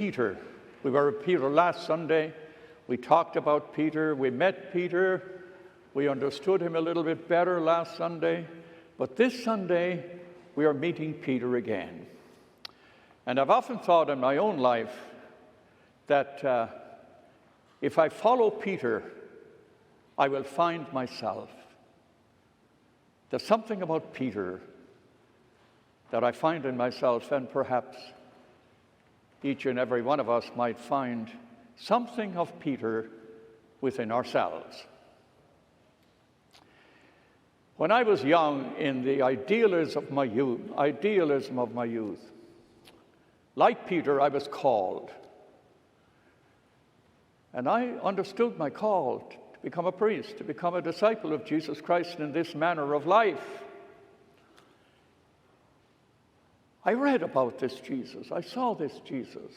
Peter. We were with Peter last Sunday. We talked about Peter. We met Peter. We understood him a little bit better last Sunday. But this Sunday, we are meeting Peter again. And I've often thought in my own life that if I follow Peter, I will find myself. There's something about Peter that I find in myself, and perhaps each and every one of us might find something of Peter within ourselves. When I was young, in the idealism of my youth, like Peter, I was called. And I understood my call to become a priest, to become a disciple of Jesus Christ in this manner of life. I read about this Jesus. I saw this Jesus.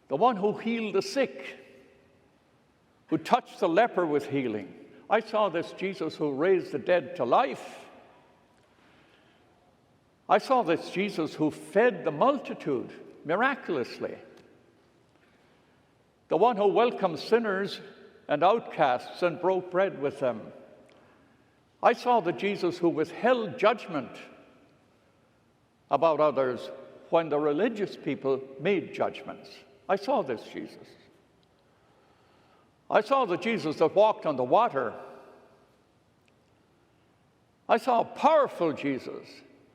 The one who healed the sick, who touched the leper with healing. I saw this Jesus who raised the dead to life. I saw this Jesus who fed the multitude miraculously. The one who welcomed sinners and outcasts and broke bread with them. I saw the Jesus who withheld judgment about others when the religious people made judgments. I saw this Jesus. I saw the Jesus that walked on the water. I saw a powerful Jesus,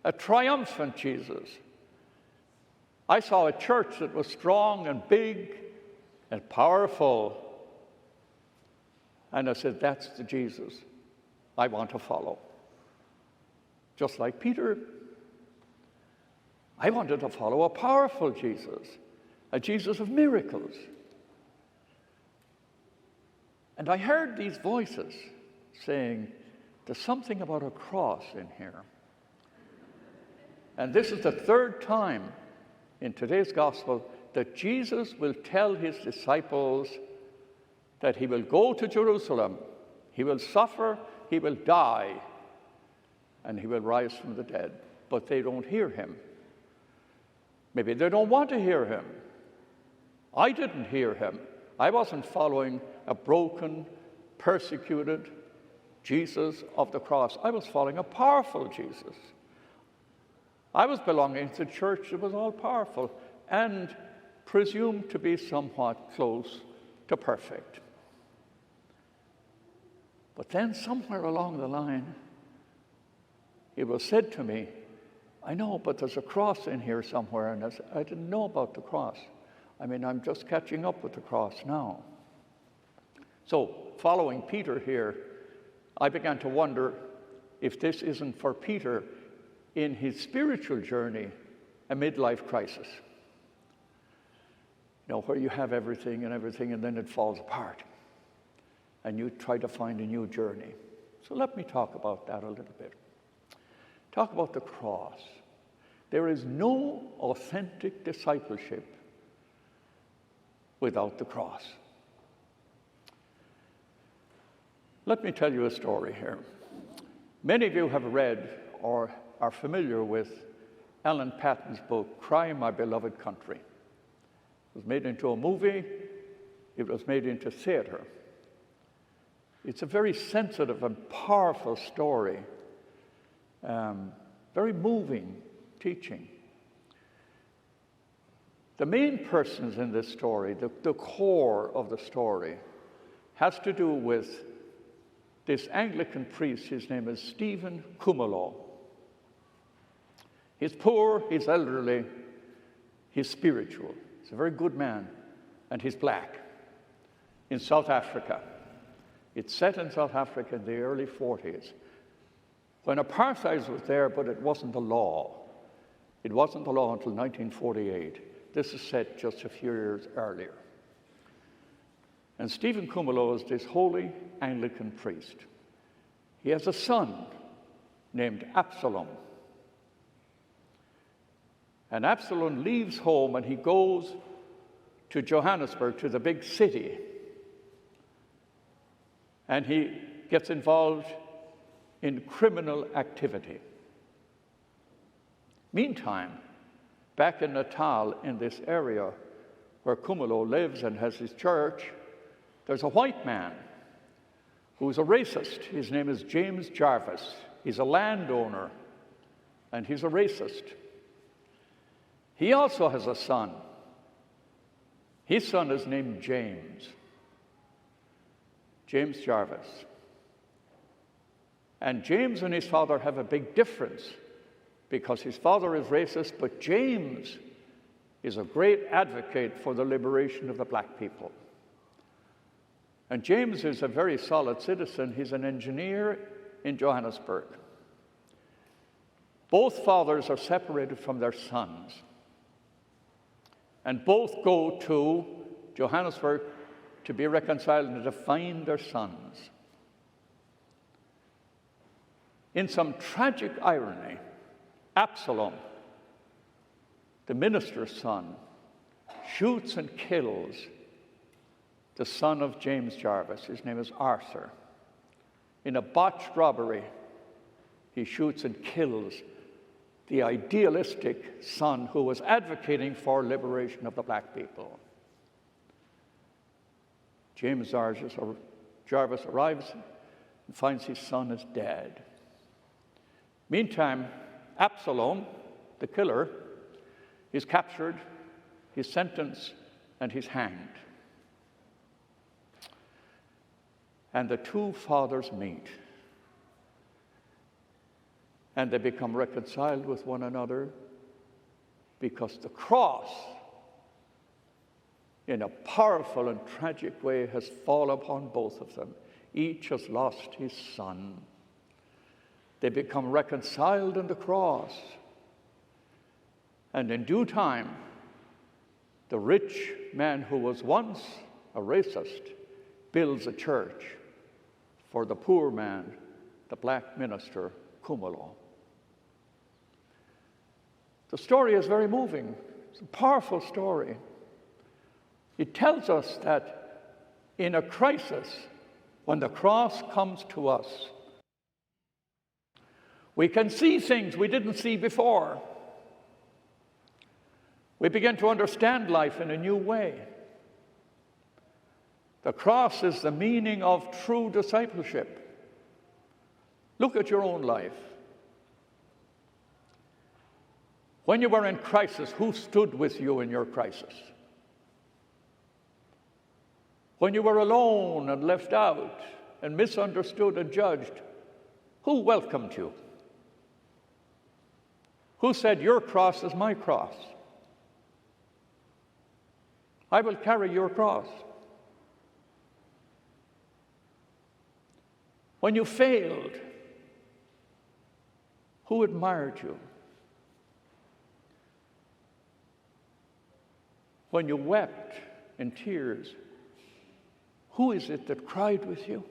a triumphant Jesus. I saw a church that was strong and big and powerful. And I said, that's the Jesus I want to follow. Just like Peter, I wanted to follow a powerful Jesus, a Jesus of miracles. And I heard these voices saying, there's something about a cross in here. And this is the third time in today's gospel that Jesus will tell his disciples that he will go to Jerusalem, he will suffer, he will die, and he will rise from the dead. But they don't hear him. Maybe they don't want to hear him. I didn't hear him. I wasn't following a broken, persecuted Jesus of the cross. I was following a powerful Jesus. I was belonging to a church that was all powerful and presumed to be somewhat close to perfect. But then somewhere along the line, it was said to me, I know, but there's a cross in here somewhere. And I didn't know about the cross. I mean, I'm just catching up with the cross now. So, following Peter here, I began to wonder if this isn't for Peter in his spiritual journey, a midlife crisis. You know, where you have everything, and then it falls apart. And you try to find a new journey. So let me talk about that a little bit. Talk about the cross. There is no authentic discipleship without the cross. Let me tell you a story here. Many of you have read or are familiar with Alan Patton's book, Cry, My Beloved Country. It was made into a movie. It was made into theater. It's a very sensitive and powerful story. Very moving teaching. The main persons in this story, the core of the story, has to do with this Anglican priest. His name is Stephen Connolly. He's poor, he's elderly, he's spiritual. He's a very good man, and he's black. In South Africa. It's set in South Africa in the early 40s. When apartheid was there, but it wasn't the law. It wasn't the law until 1948. This is set just a few years earlier. And Stephen Connolly is this holy Anglican priest. He has a son named Absalom. And Absalom leaves home and he goes to Johannesburg, to the big city. And he gets involved in criminal activity. Meantime, back in Natal, in this area where Connolly lives and has his church, there's a white man who's a racist. His name is James Jarvis. He's a landowner, and he's a racist. He also has a son. His son is named James Jarvis. And James and his father have a big difference because his father is racist, but James is a great advocate for the liberation of the black people. And James is a very solid citizen. He's an engineer in Johannesburg. Both fathers are separated from their sons, and both go to Johannesburg to be reconciled and to find their sons. In some tragic irony, Absalom, the minister's son, shoots and kills the son of James Jarvis. His name is Arthur. In a botched robbery, he shoots and kills the idealistic son who was advocating for liberation of the black people. James Jarvis arrives and finds his son is dead. Meantime, Absalom, the killer, is captured, he's sentenced, and he's hanged. And the two fathers meet, and they become reconciled with one another because the cross, in a powerful and tragic way, has fallen upon both of them. Each has lost his son. They become reconciled in the cross. And in due time, the rich man who was once a racist builds a church for the poor man, the black minister, Connolly. The story is very moving. It's a powerful story. It tells us that in a crisis, when the cross comes to us, we can see things we didn't see before. We begin to understand life in a new way. The cross is the meaning of true discipleship. Look at your own life. When you were in crisis, who stood with you in your crisis? When you were alone and left out and misunderstood and judged, who welcomed you? Who said, your cross is my cross? I will carry your cross. When you failed, who admired you? When you wept in tears, who is it that cried with you?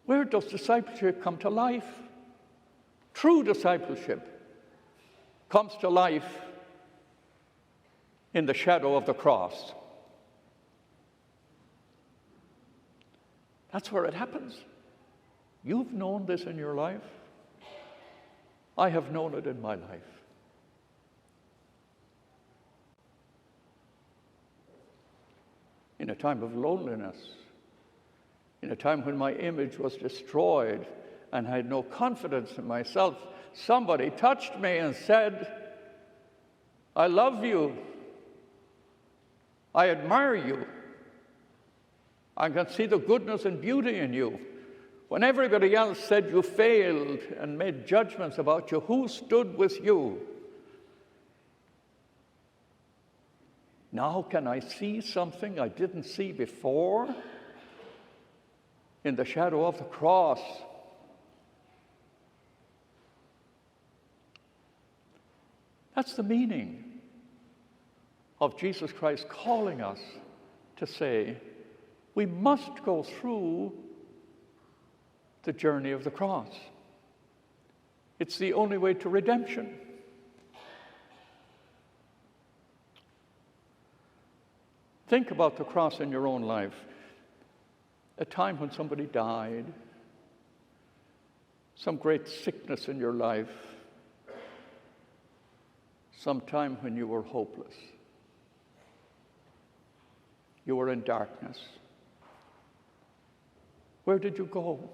Where does discipleship come to life? True discipleship comes to life in the shadow of the cross. That's where it happens. You've known this in your life. I have known it in my life. In a time of loneliness, in a time when my image was destroyed and I had no confidence in myself, somebody touched me and said, I love you. I admire you. I can see the goodness and beauty in you. When everybody else said you failed and made judgments about you, who stood with you? Now can I see something I didn't see before? In the shadow of the cross. That's the meaning of Jesus Christ calling us to say, we must go through the journey of the cross. It's the only way to redemption. Think about the cross in your own life. A time when somebody died, some great sickness in your life, some time when you were hopeless. You were in darkness. Where did you go?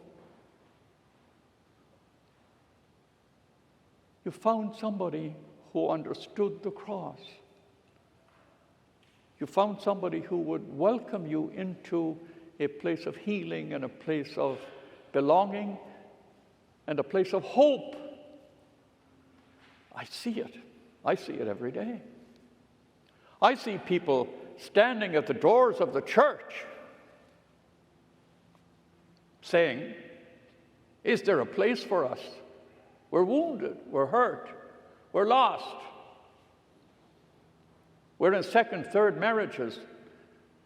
You found somebody who understood the cross. You found somebody who would welcome you into a place of healing and a place of belonging and a place of hope. I see it. I see it every day. I see people standing at the doors of the church saying, is there a place for us? We're wounded, we're hurt, we're lost. We're in second, third marriages.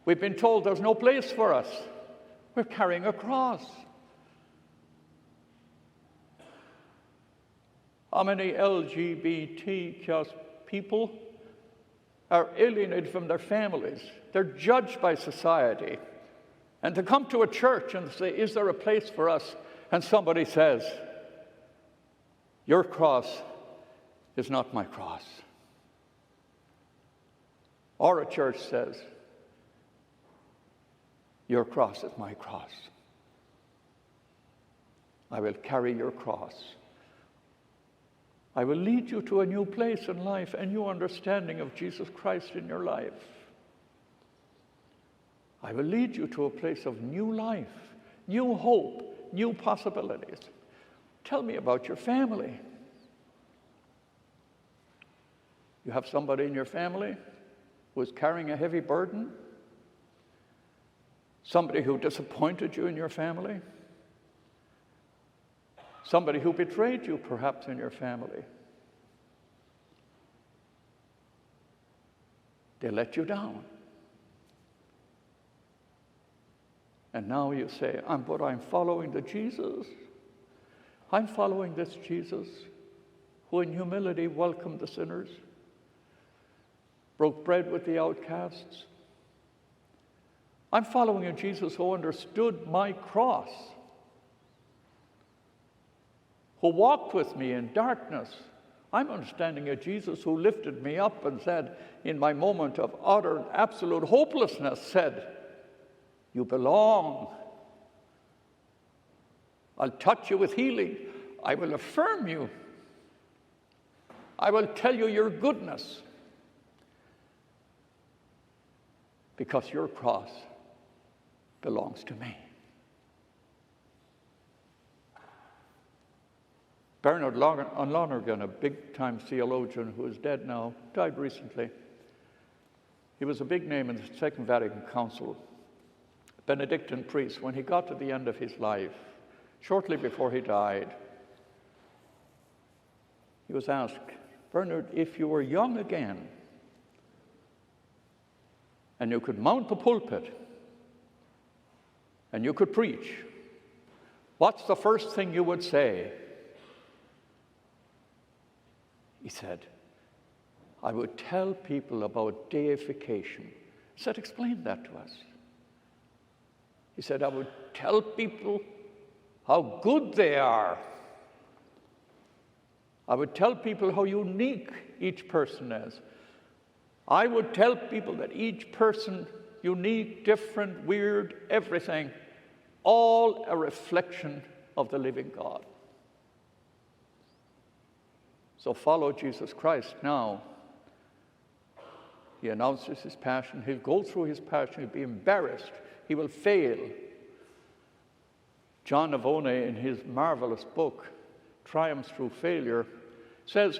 We've been told there's no place for us. We're carrying a cross. How many LGBT people are alienated from their families? They're judged by society. And to come to a church and say, is there a place for us? And somebody says, your cross is not my cross. Or a church says, your cross is my cross. I will carry your cross. I will lead you to a new place in life, a new understanding of Jesus Christ in your life. I will lead you to a place of new life, new hope, new possibilities. Tell me about your family. You have somebody in your family who is carrying a heavy burden? Somebody who disappointed you in your family? Somebody who betrayed you, perhaps, in your family? They let you down. And now you say, but I'm following the Jesus. I'm following this Jesus who in humility welcomed the sinners, broke bread with the outcasts. I'm following a Jesus who understood my cross, who walked with me in darkness. I'm understanding a Jesus who lifted me up and said, in my moment of utter, absolute hopelessness, said, you belong. I'll touch you with healing. I will affirm you. I will tell you your goodness. Because your cross belongs to me. Bernard Lonergan, a big-time theologian who is dead now, died recently. He was a big name in the Second Vatican Council, Benedictine priest. When he got to the end of his life, shortly before he died, he was asked, Bernard, if you were young again and you could mount the pulpit and you could preach, what's the first thing you would say? He said, I would tell people about deification. He said, explain that to us. He said, I would tell people how good they are. I would tell people how unique each person is. I would tell people that each person, unique, different, weird, everything, all a reflection of the living God. So follow Jesus Christ now. He announces his passion. He'll go through his passion. He'll be embarrassed. He will fail. John Navone, in his marvelous book, Triumphs Through Failure, says,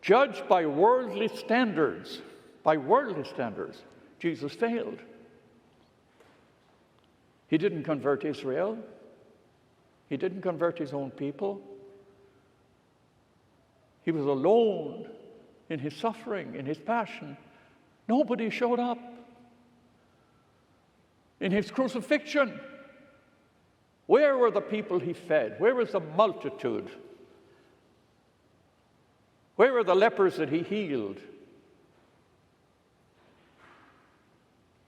judged by worldly standards, Jesus failed. He didn't convert Israel. He didn't convert his own people. He was alone in his suffering, in his passion. Nobody showed up. In his crucifixion, where were the people he fed? Where was the multitude? Where were the lepers that he healed?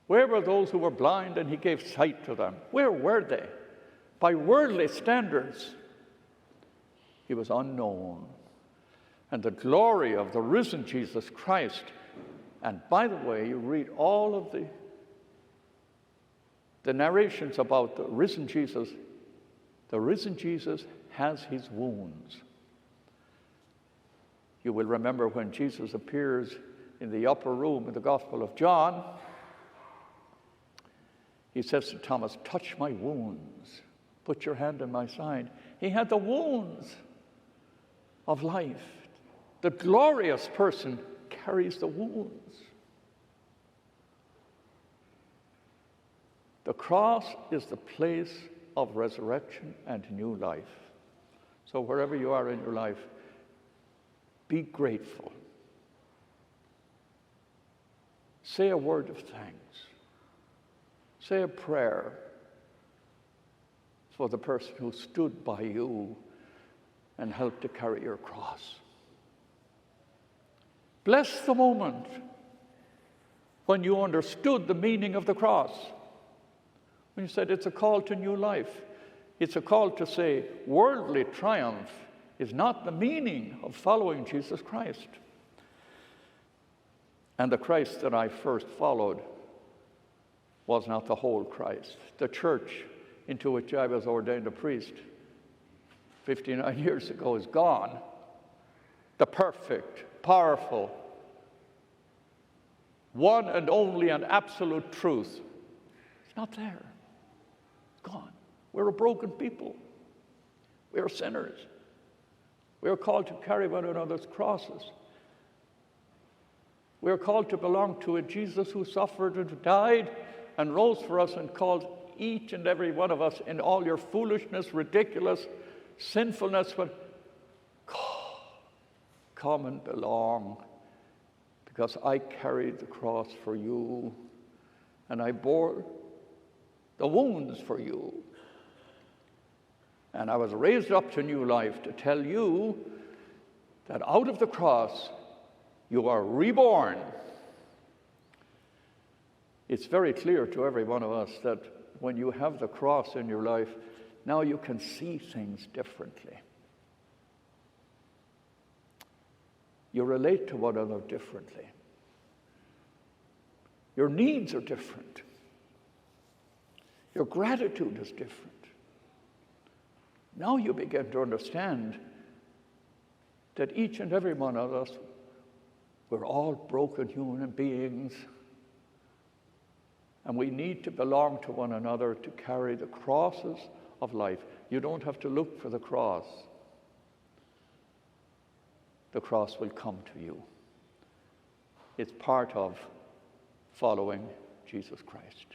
Where were those who were blind and he gave sight to them? Where were they? By worldly standards, He was unknown. And the glory of the risen Jesus Christ. And by the way, you read all of the narrations about the risen Jesus. The risen Jesus has his wounds. You will remember when Jesus appears in the upper room in the Gospel of John, he says to Thomas, touch my wounds, put your hand in my side. He had the wounds of life. The glorious person carries the wounds. The cross is the place of resurrection and new life. So wherever you are in your life, be grateful. Say a word of thanks. Say a prayer for the person who stood by you and helped to carry your cross. Bless the moment when you understood the meaning of the cross. When you said it's a call to new life. It's a call to say worldly triumph is not the meaning of following Jesus Christ. And the Christ that I first followed was not the whole Christ. The church into which I was ordained a priest 59 years ago is gone. The perfect, powerful, one and only and absolute truth. It's not there. It's gone. We're a broken people. We are sinners. We are called to carry one another's crosses. We are called to belong to a Jesus who suffered and died and rose for us and called each and every one of us in all your foolishness, ridiculous, sinfulness, but come and belong, because I carried the cross for you and I bore the wounds for you. And I was raised up to new life to tell you that out of the cross you are reborn. It's very clear to every one of us that when you have the cross in your life, now you can see things differently. You relate to one another differently. Your needs are different. Your gratitude is different. Now you begin to understand that each and every one of us, we're all broken human beings, and we need to belong to one another to carry the crosses of life. You don't have to look for the cross. The cross will come to you. It's part of following Jesus Christ.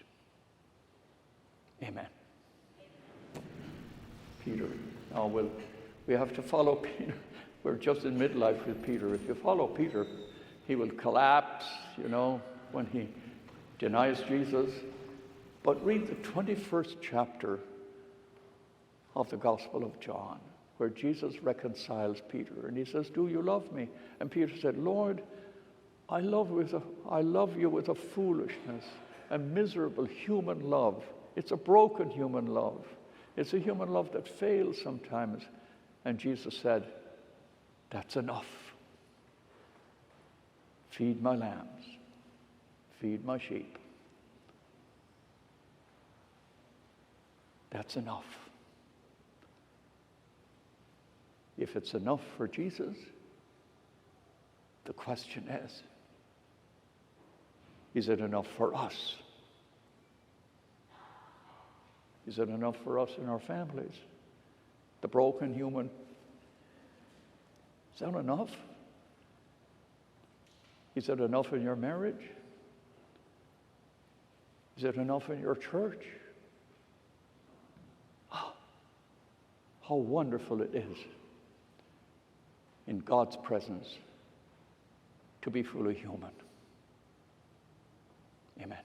Amen. Peter. Now we have to follow Peter. We're just in midlife with Peter. If you follow Peter, he will collapse, when he denies Jesus. But read the 21st chapter of the Gospel of John, where Jesus reconciles Peter. And he says, do you love me? And Peter said, Lord, I love you with a foolishness, a miserable human love. It's a broken human love. It's a human love that fails sometimes. And Jesus said, that's enough. Feed my lambs. Feed my sheep. That's enough. If it's enough for Jesus, the question is it enough for us? Is it enough for us in our families? The broken human. Is that enough? Is it enough in your marriage? Is it enough in your church? Oh, how wonderful it is in God's presence to be fully human. Amen.